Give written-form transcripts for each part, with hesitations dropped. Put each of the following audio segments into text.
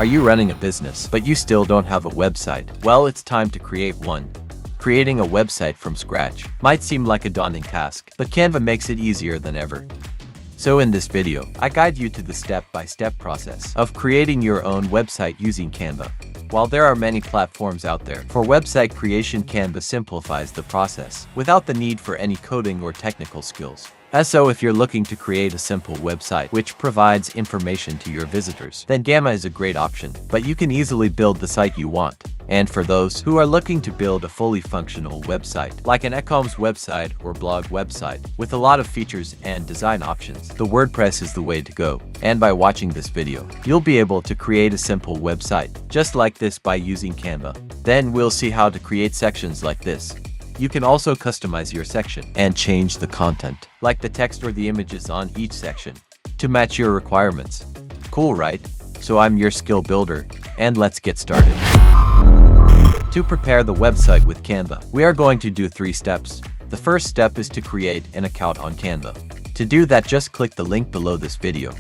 Are you running a business, but you still don't have a website? Well, it's time to create one. Creating a website from scratch might seem like a daunting task, but Canva makes it easier than ever. So in this video, I guide you to the step-by-step process of creating your own website using Canva. While there are many platforms out there for website creation, Canva simplifies the process without the need for any coding or technical skills. So if you're looking to create a simple website which provides information to your visitors, then Canva is a great option, but you can easily build the site you want. And for those who are looking to build a fully functional website, like an e-commerce website or blog website, with a lot of features and design options, the WordPress is the way to go. And by watching this video, you'll be able to create a simple website, just like this by using Canva. Then we'll see how to create sections like this. You can also customize your section and change the content, like the text or the images on each section, to match your requirements. Cool, right? So I'm your skill builder, and let's get started. To prepare the website with Canva, we are going to do 3 steps. The first step is to create an account on Canva. To do that, just click the link below this video,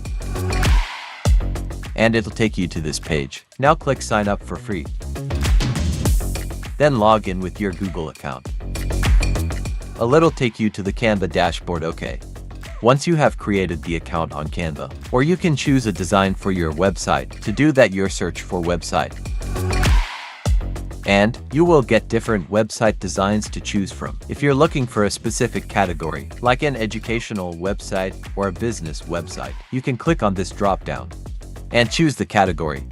and it'll take you to this page. Now click sign up for free. Then log in with your Google account. It'll take you to the Canva dashboard. Okay. Once you have created the account on Canva, or you can choose a design for your website. To do that, you search for website. And you will get different website designs to choose from. If you're looking for a specific category, like an educational website or a business website, you can click on this drop down and choose the category.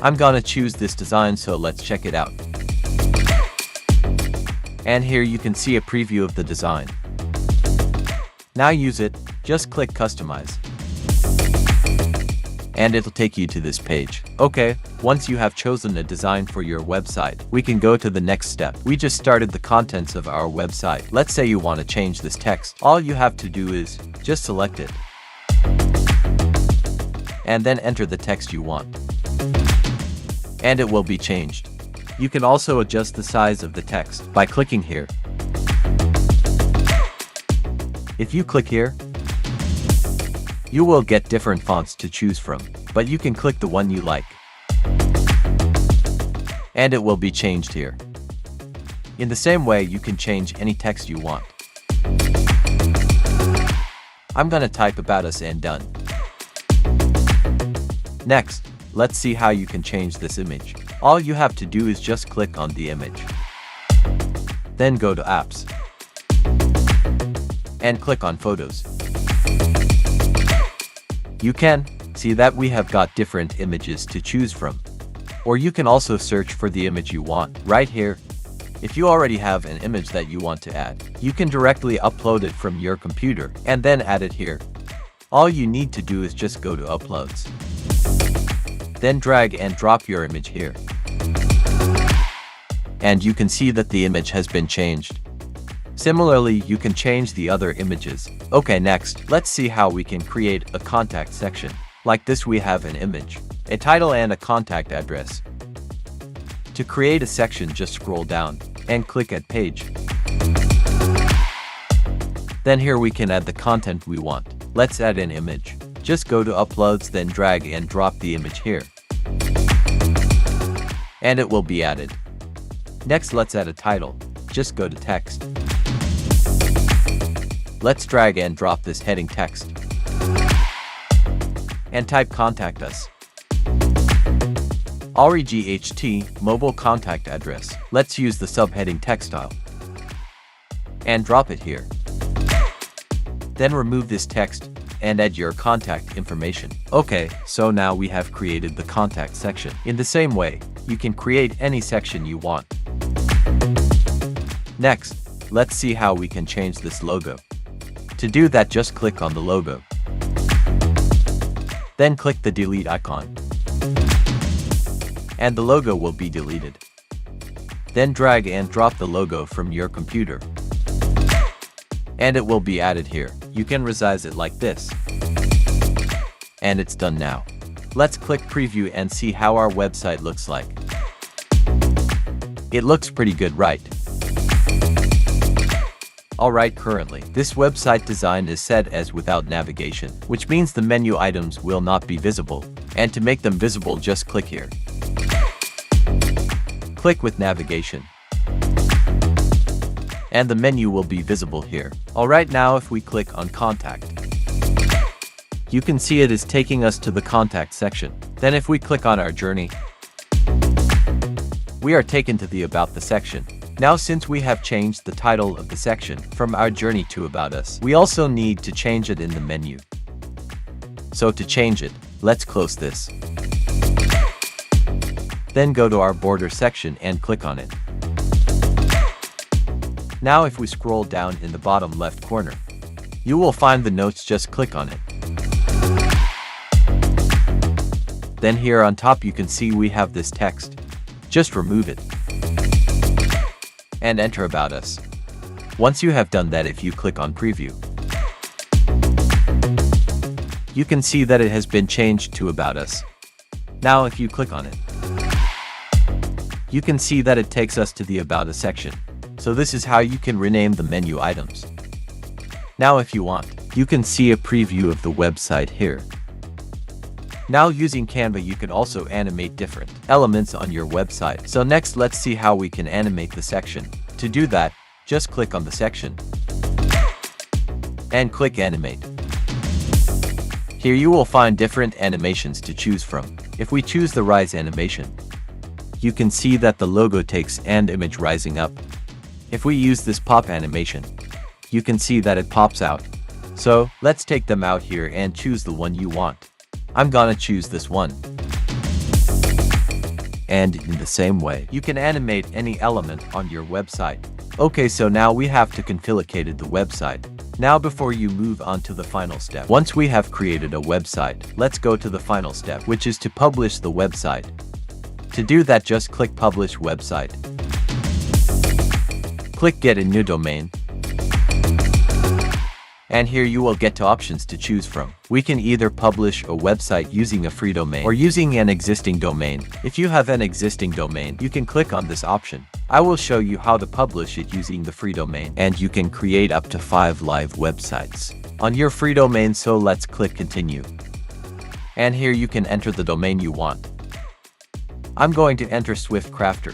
I'm gonna choose this design, so let's check it out. And here you can see a preview of the design. Now use it, just click customize. And it'll take you to this page. Okay, once you have chosen a design for your website, we can go to the next step. We just started the contents of our website. Let's say you want to change this text. All you have to do is just select it, and then enter the text you want. And it will be changed. You can also adjust the size of the text by clicking here. If you click here, you will get different fonts to choose from, but you can click the one you like, and it will be changed here. In the same way, you can change any text you want. I'm gonna type about us and done. Next, let's see how you can change this image. All you have to do is just click on the image, then go to apps, and click on photos. You can see that we have got different images to choose from. Or you can also search for the image you want right here. If you already have an image that you want to add, you can directly upload it from your computer and then add it here. All you need to do is just go to uploads, then drag and drop your image here. And you can see that the image has been changed. Similarly, you can change the other images. Okay, next, let's see how we can create a contact section. Like this, we have an image, a title, and a contact address. To create a section, just scroll down and click at page. Then here we can add the content we want. Let's add an image. Just go to uploads, then drag and drop the image here, and it will be added. Next, let's add a title. Just go to text. Let's drag and drop this heading text and type contact us. REGHT mobile contact address. Let's use the subheading text style and drop it here. Then remove this text and add your contact information. Okay, so now we have created the contact section. In the same way, you can create any section you want. Next, let's see how we can change this logo. To do that, just click on the logo, then click the delete icon, and the logo will be deleted. Then drag and drop the logo from your computer, and it will be added here. You can resize it like this, and it's done now. Let's click preview and see how our website looks like. It looks pretty good, right? Alright, currently, this website design is set as without navigation, which means the menu items will not be visible. And to make them visible, just click here. Click with navigation. And the menu will be visible here. Alright, now if we click on Contact, you can see it is taking us to the Contact section. Then if we click on our journey, we are taken to the About the section. Now since we have changed the title of the section from Our Journey to About Us, we also need to change it in the menu. So to change it, let's close this. Then go to our Border section and click on it. Now if we scroll down in the bottom left corner, you will find the notes, just click on it. Then here on top you can see we have this text. Just remove it. And enter About Us. Once you have done that, if you click on Preview, you can see that it has been changed to About Us. Now if you click on it, you can see that it takes us to the About Us section. So this is how you can rename the menu items. Now if you want, you can see a preview of the website here. Now using Canva you can also animate different elements on your website. So next let's see how we can animate the section. To do that, just click on the section and click Animate. Here you will find different animations to choose from. If we choose the Rise animation, you can see that the logo takes and image rising up. If we use this Pop animation, you can see that it pops out. So let's take them out here and choose the one you want. I'm gonna choose this one. And in the same way, you can animate any element on your website. Okay, so now we have to configure the website. Now before you move on to the final step, once we have created a website, let's go to the final step, which is to publish the website. To do that, just click Publish Website. Click Get a New Domain. And here you will get to options to choose from. We can either publish a website using a free domain or using an existing domain. If you have an existing domain, you can click on this option. I will show you how to publish it using the free domain, and you can create up to 5 live websites on your free domain. So let's click Continue. And here you can enter the domain you want. I'm going to enter SwiftCrafter.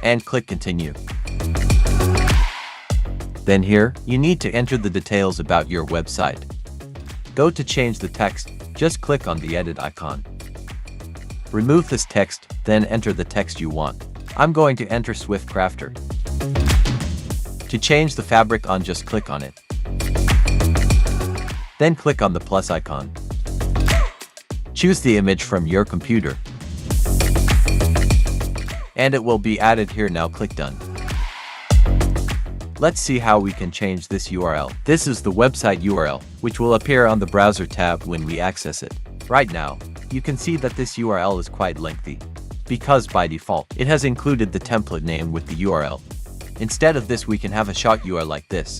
And click Continue. Then here, you need to enter the details about your website. Go to change the text, just click on the edit icon. Remove this text, then enter the text you want. I'm going to enter SwiftCrafter. To change the fabric on, just click on it. Then click on the plus icon. Choose the image from your computer. And it will be added here. Now click Done. Let's see how we can change this URL. This is the website URL, which will appear on the browser tab when we access it. Right now, you can see that this URL is quite lengthy, because by default, it has included the template name with the URL. Instead of this, we can have a short URL like this,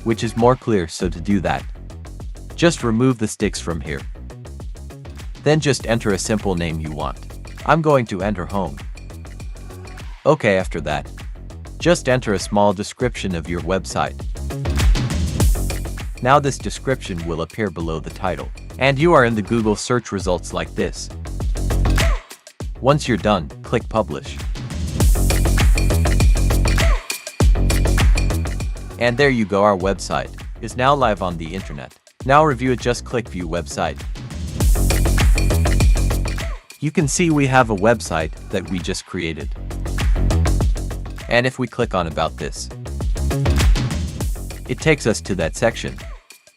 which is more clear. So to do that, just remove the sticks from here. Then just enter a simple name you want. I'm going to enter Home. Okay, after that, just enter a small description of your website. Now this description will appear below the title, and you are in the Google search results like this. Once you're done, click Publish. And there you go, our website is now live on the internet. Now review it, just click View Website. You can see we have a website that we just created. And if we click on About This, it takes us to that section.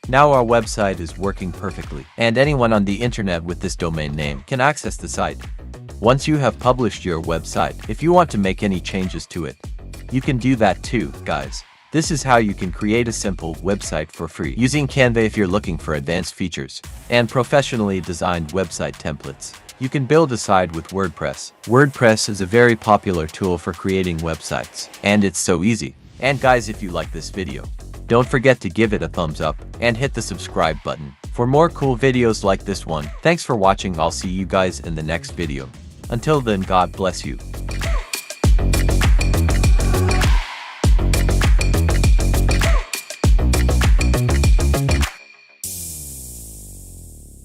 Now our website is working perfectly, and anyone on the internet with this domain name can access the site. Once you have published your website, if you want to make any changes to it, you can do that too, guys. This is how you can create a simple website for free using Canva. If you're looking for advanced features and professionally designed website templates, you can build a site with WordPress. WordPress is a very popular tool for creating websites, and it's so easy. And guys, if you like this video, don't forget to give it a thumbs up and hit the subscribe button for more cool videos like this one. Thanks for watching. I'll see you guys in the next video. Until then, God bless you.